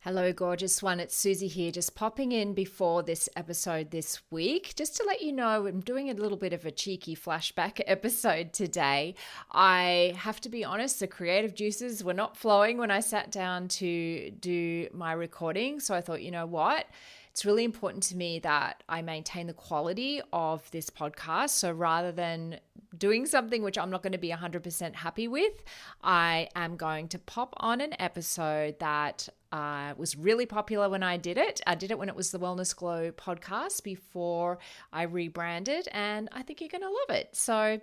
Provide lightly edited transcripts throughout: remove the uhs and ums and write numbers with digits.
Hello, gorgeous one. It's Susie here, just popping in before this episode this week, just to let you know I'm doing a little bit of a cheeky flashback episode today. I have to be honest, the creative juices were not flowing when I sat down to do my recording. So I thought, you know what? It's really important to me that I maintain the quality of this podcast. So rather than doing something which I'm not going to be 100% happy with, I am going to pop on an episode that was really popular when I did it. I did it when it was the Wellness Glow podcast before I rebranded, and I think you're going to love it. So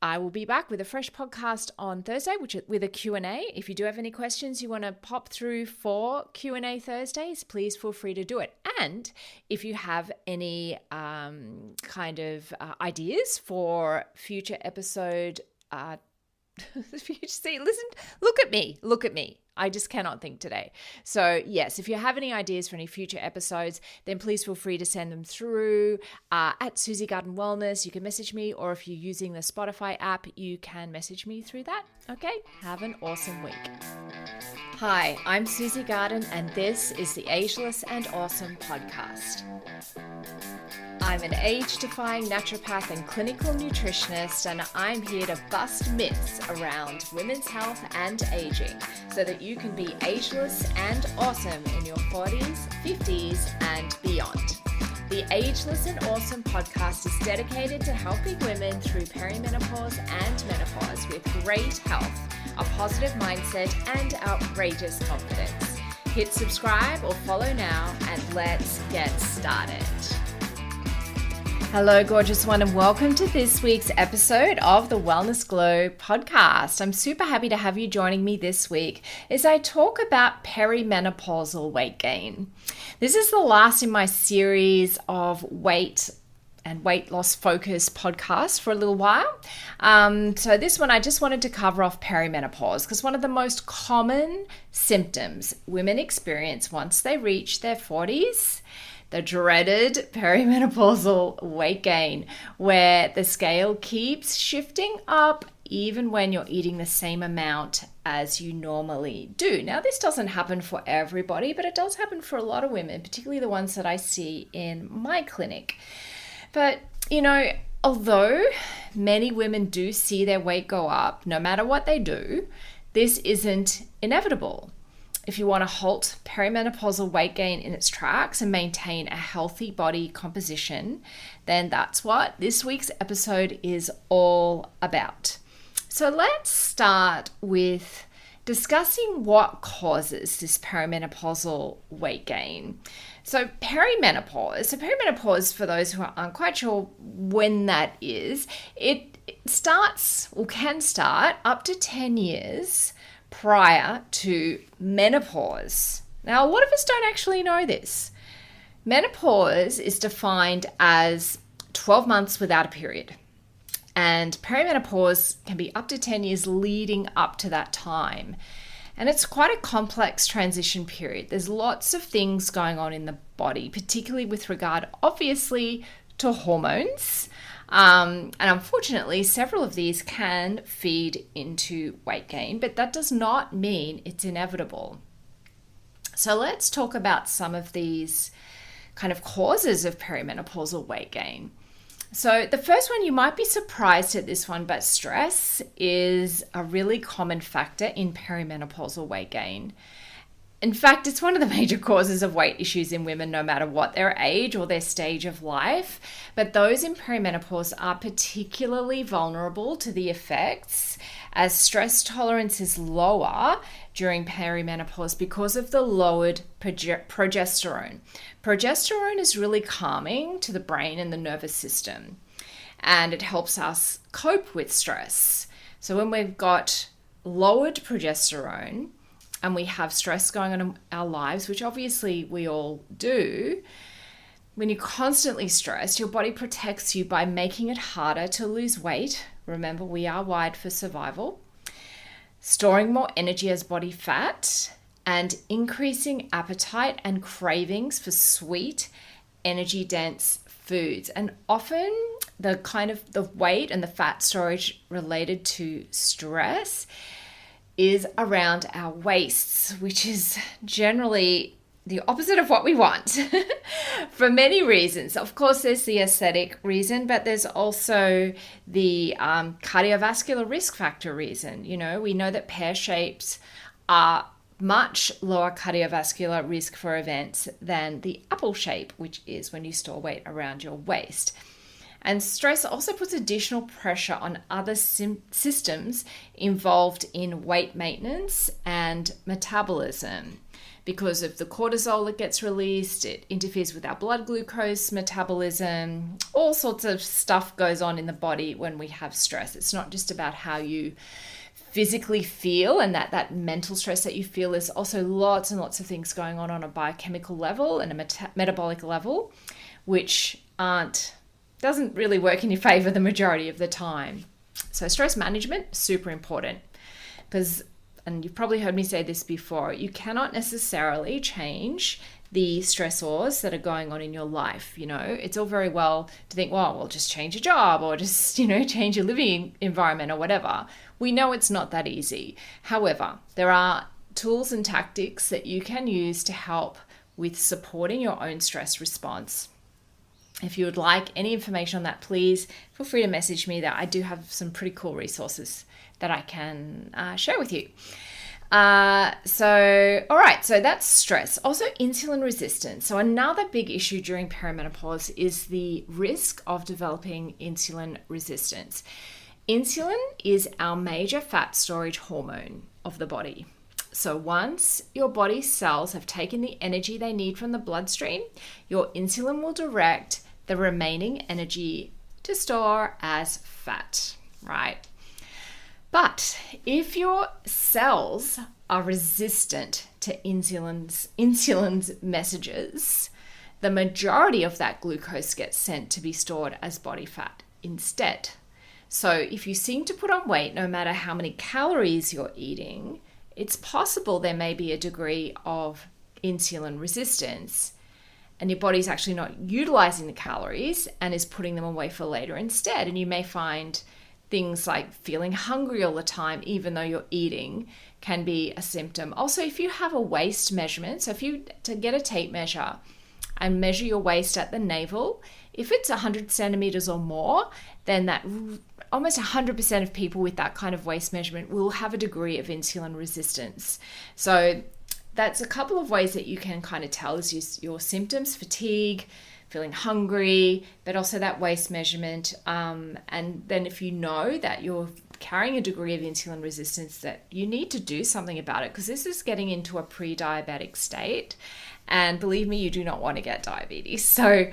I will be back with a fresh podcast on Thursday, with a Q&A. If you do have any questions you want to pop through for Q&A Thursdays, please feel free to do it. And if you have any ideas for future episode, look at me. I just cannot think today. So yes, if you have any ideas for any future episodes, then please feel free to send them through at Susie Garden Wellness. You can message me, or if you're using the Spotify app, you can message me through that. Okay, have an awesome week. Hi, I'm Susie Garden, and this is the Ageless and Awesome podcast. I'm an age-defying naturopath and clinical nutritionist, and I'm here to bust myths around women's health and aging so that you can be ageless and awesome in your 40s, 50s, and beyond. The Ageless and Awesome podcast is dedicated to helping women through perimenopause and menopause with great health, a positive mindset, and outrageous confidence. Hit subscribe or follow now, and let's get started. Hello, gorgeous one, and welcome to this week's episode of the Wellness Glow podcast. I'm super happy to have you joining me this week as I talk about perimenopausal weight gain. This is the last in my series of weight and weight loss focused podcasts for a little while. So this one, I just wanted to cover off perimenopause, because one of the most common symptoms women experience once they reach their 40s, the dreaded perimenopausal weight gain, where the scale keeps shifting up even when you're eating the same amount as you normally do. Now, this doesn't happen for everybody, but it does happen for a lot of women, particularly the ones that I see in my clinic. But, although many women do see their weight go up, no matter what they do, this isn't inevitable. If you want to halt perimenopausal weight gain in its tracks and maintain a healthy body composition, then that's what this week's episode is all about. So let's start with discussing what causes this perimenopausal weight gain. So perimenopause, for those who aren't quite sure when that is, it starts or can start up to 10 years prior to menopause. Now, a lot of us don't actually know this. Menopause is defined as 12 months without a period, and perimenopause can be up to 10 years leading up to that time. And it's quite a complex transition period. There's lots of things going on in the body, particularly with regard, obviously, to hormones. And unfortunately, several of these can feed into weight gain, but that does not mean it's inevitable. So let's talk about some of these kind of causes of perimenopausal weight gain. So the first one, you might be surprised at this one, but stress is a really common factor in perimenopausal weight gain. In fact, it's one of the major causes of weight issues in women, no matter what their age or their stage of life. But those in perimenopause are particularly vulnerable to the effects, as stress tolerance is lower during perimenopause because of the lowered progesterone. Progesterone is really calming to the brain and the nervous system, and it helps us cope with stress. So when we've got lowered progesterone, and we have stress going on in our lives, which obviously we all do, when you're constantly stressed, your body protects you by making it harder to lose weight. Remember, we are wired for survival. Storing more energy as body fat, and increasing appetite and cravings for sweet, energy-dense foods. And often the weight and the fat storage related to stress is around our waists, which is generally the opposite of what we want for many reasons. Of course, there's the aesthetic reason, but there's also the cardiovascular risk factor reason. You know, we know that pear shapes are much lower cardiovascular risk for events than the apple shape, which is when you store weight around your waist. And stress also puts additional pressure on other systems involved in weight maintenance and metabolism. Because of the cortisol that gets released, it interferes with our blood glucose metabolism. All sorts of stuff goes on in the body when we have stress. It's not just about how you physically feel and that mental stress that you feel. There's also lots and lots of things going on a biochemical level and a metabolic level, which doesn't really work in your favor the majority of the time. So stress management, super important, because, and you've probably heard me say this before, you cannot necessarily change the stressors that are going on in your life. You know, it's all very well to think, well, just change your job or just, change your living environment or whatever. We know it's not that easy. However, there are tools and tactics that you can use to help with supporting your own stress response. If you would like any information on that, please feel free to message me. That I do have some pretty cool resources that I can share with you. All right, so that's stress. Also, insulin resistance. So another big issue during perimenopause is the risk of developing insulin resistance. Insulin is our major fat storage hormone of the body. So once your body cells have taken the energy they need from the bloodstream, your insulin will direct the remaining energy to store as fat, right? But if your cells are resistant to insulin's messages, the majority of that glucose gets sent to be stored as body fat instead. So if you seem to put on weight, no matter how many calories you're eating, it's possible there may be a degree of insulin resistance, and your body's actually not utilizing the calories and is putting them away for later instead. And you may find things like feeling hungry all the time, even though you're eating, can be a symptom. Also, if you have a waist measurement, so if you to get a tape measure and measure your waist at the navel, if it's 100 centimeters or more, then that almost 100% of people with that kind of waist measurement will have a degree of insulin resistance. So that's a couple of ways that you can kind of tell is your symptoms: fatigue, feeling hungry, but also that waist measurement. And then if you know that you're carrying a degree of insulin resistance, that you need to do something about it, because this is getting into a pre-diabetic state. And believe me, you do not want to get diabetes. So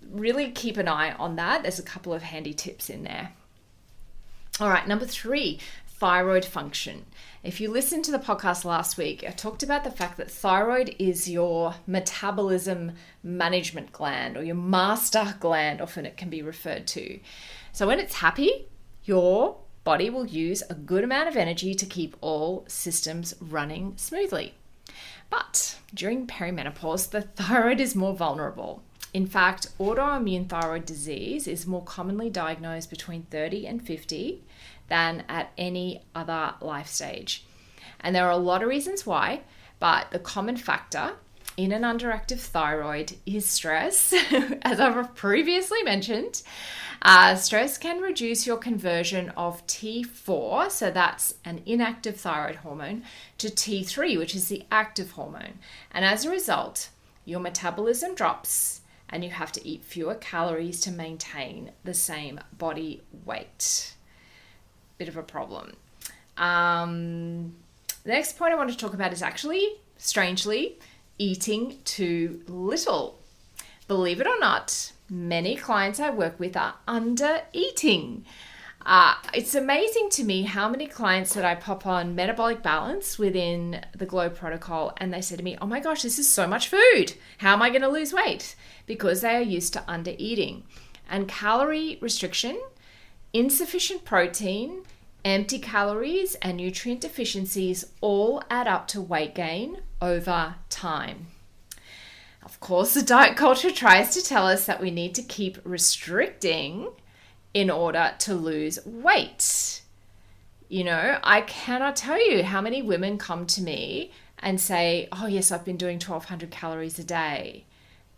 really keep an eye on that. There's a couple of handy tips in there. All right, number 3, thyroid function. If you listened to the podcast last week, I talked about the fact that thyroid is your metabolism management gland, or your master gland, often it can be referred to. So when it's happy, your body will use a good amount of energy to keep all systems running smoothly. But during perimenopause, the thyroid is more vulnerable. In fact, autoimmune thyroid disease is more commonly diagnosed between 30 and 50 than at any other life stage. And there are a lot of reasons why, but the common factor in an underactive thyroid is stress. As I've previously mentioned, stress can reduce your conversion of T4, so that's an inactive thyroid hormone, to T3, which is the active hormone. And as a result, your metabolism drops and you have to eat fewer calories to maintain the same body weight. Bit of a problem. The next point I want to talk about is actually, strangely, eating too little. Believe it or not, many clients I work with are under eating. It's amazing to me how many clients that I pop on metabolic balance within the GLOW protocol, and they say to me, oh my gosh, this is so much food. How am I going to lose weight? Because they are used to under eating. And calorie restriction, insufficient protein, empty calories, and nutrient deficiencies all add up to weight gain over time. Of course, the diet culture tries to tell us that we need to keep restricting in order to lose weight. I cannot tell you how many women come to me and say, oh yes, I've been doing 1,200 calories a day.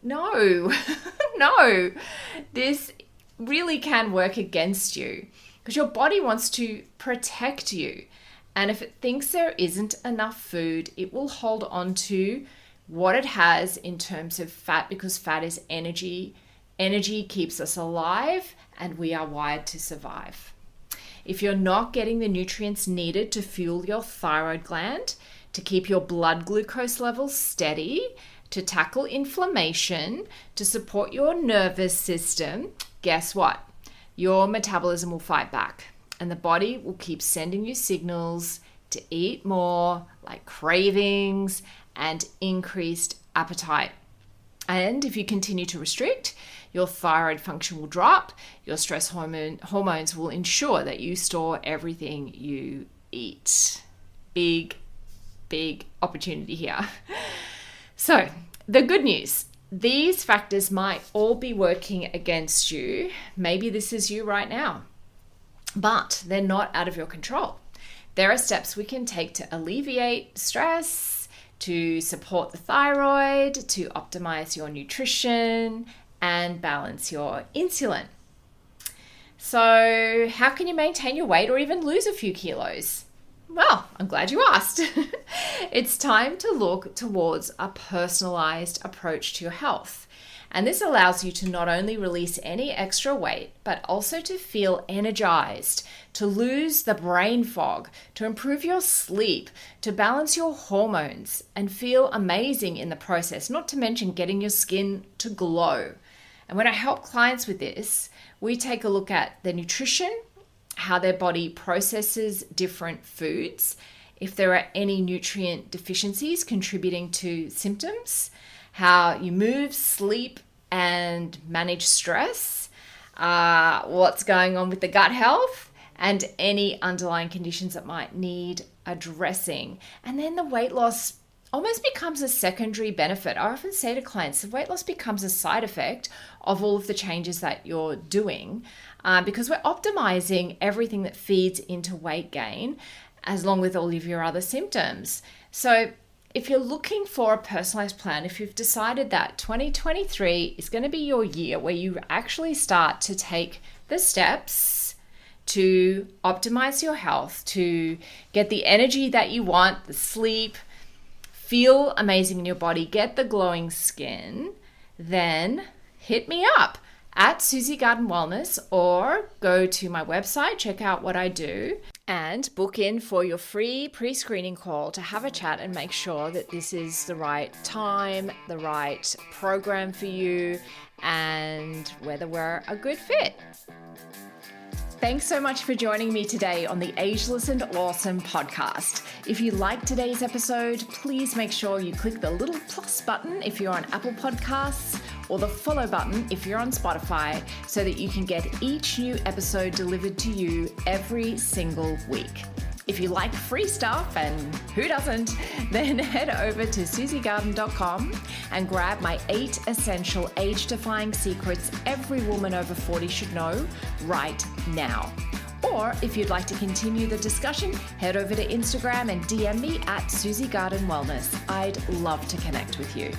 No, no, this really can work against you because your body wants to protect you. And if it thinks there isn't enough food, it will hold on to what it has in terms of fat, because fat is energy. Energy keeps us alive and we are wired to survive. If you're not getting the nutrients needed to fuel your thyroid gland, to keep your blood glucose levels steady, to tackle inflammation, to support your nervous system, guess what? Your metabolism will fight back and the body will keep sending you signals to eat more, like cravings and increased appetite. And if you continue to restrict, your thyroid function will drop, your stress hormones will ensure that you store everything you eat. Big opportunity here. So the good news, these factors might all be working against you. Maybe this is you right now, but they're not out of your control. There are steps we can take to alleviate stress, to support the thyroid, to optimize your nutrition, and balance your insulin. So how can you maintain your weight or even lose a few kilos? Well, I'm glad you asked. It's time to look towards a personalized approach to your health. And this allows you to not only release any extra weight, but also to feel energized, to lose the brain fog, to improve your sleep, to balance your hormones, and feel amazing in the process, not to mention getting your skin to glow. And when I help clients with this, we take a look at their nutrition, how their body processes different foods, if there are any nutrient deficiencies contributing to symptoms, how you move, sleep, and manage stress, what's going on with the gut health, and any underlying conditions that might need addressing. And then the weight loss almost becomes a secondary benefit. I often say to clients, the weight loss becomes a side effect of all of the changes that you're doing, because we're optimizing everything that feeds into weight gain, as long with all of your other symptoms. So if you're looking for a personalized plan, if you've decided that 2023 is going to be your year where you actually start to take the steps to optimize your health, to get the energy that you want, the sleep, feel amazing in your body, get the glowing skin, then hit me up at Susie Garden Wellness, or go to my website, check out what I do, and book in for your free pre-screening call to have a chat and make sure that this is the right time, the right program for you, and whether we're a good fit. Thanks so much for joining me today on the Ageless and Awesome podcast. If you liked today's episode, please make sure you click the little plus button if you're on Apple Podcasts, or the follow button if you're on Spotify, so that you can get each new episode delivered to you every single week. If you like free stuff, and who doesn't, then head over to susiegarden.com and grab my 8 essential age-defying secrets every woman over 40 should know right now. Or if you'd like to continue the discussion, head over to Instagram and DM me at Susie Garden Wellness. I'd love to connect with you.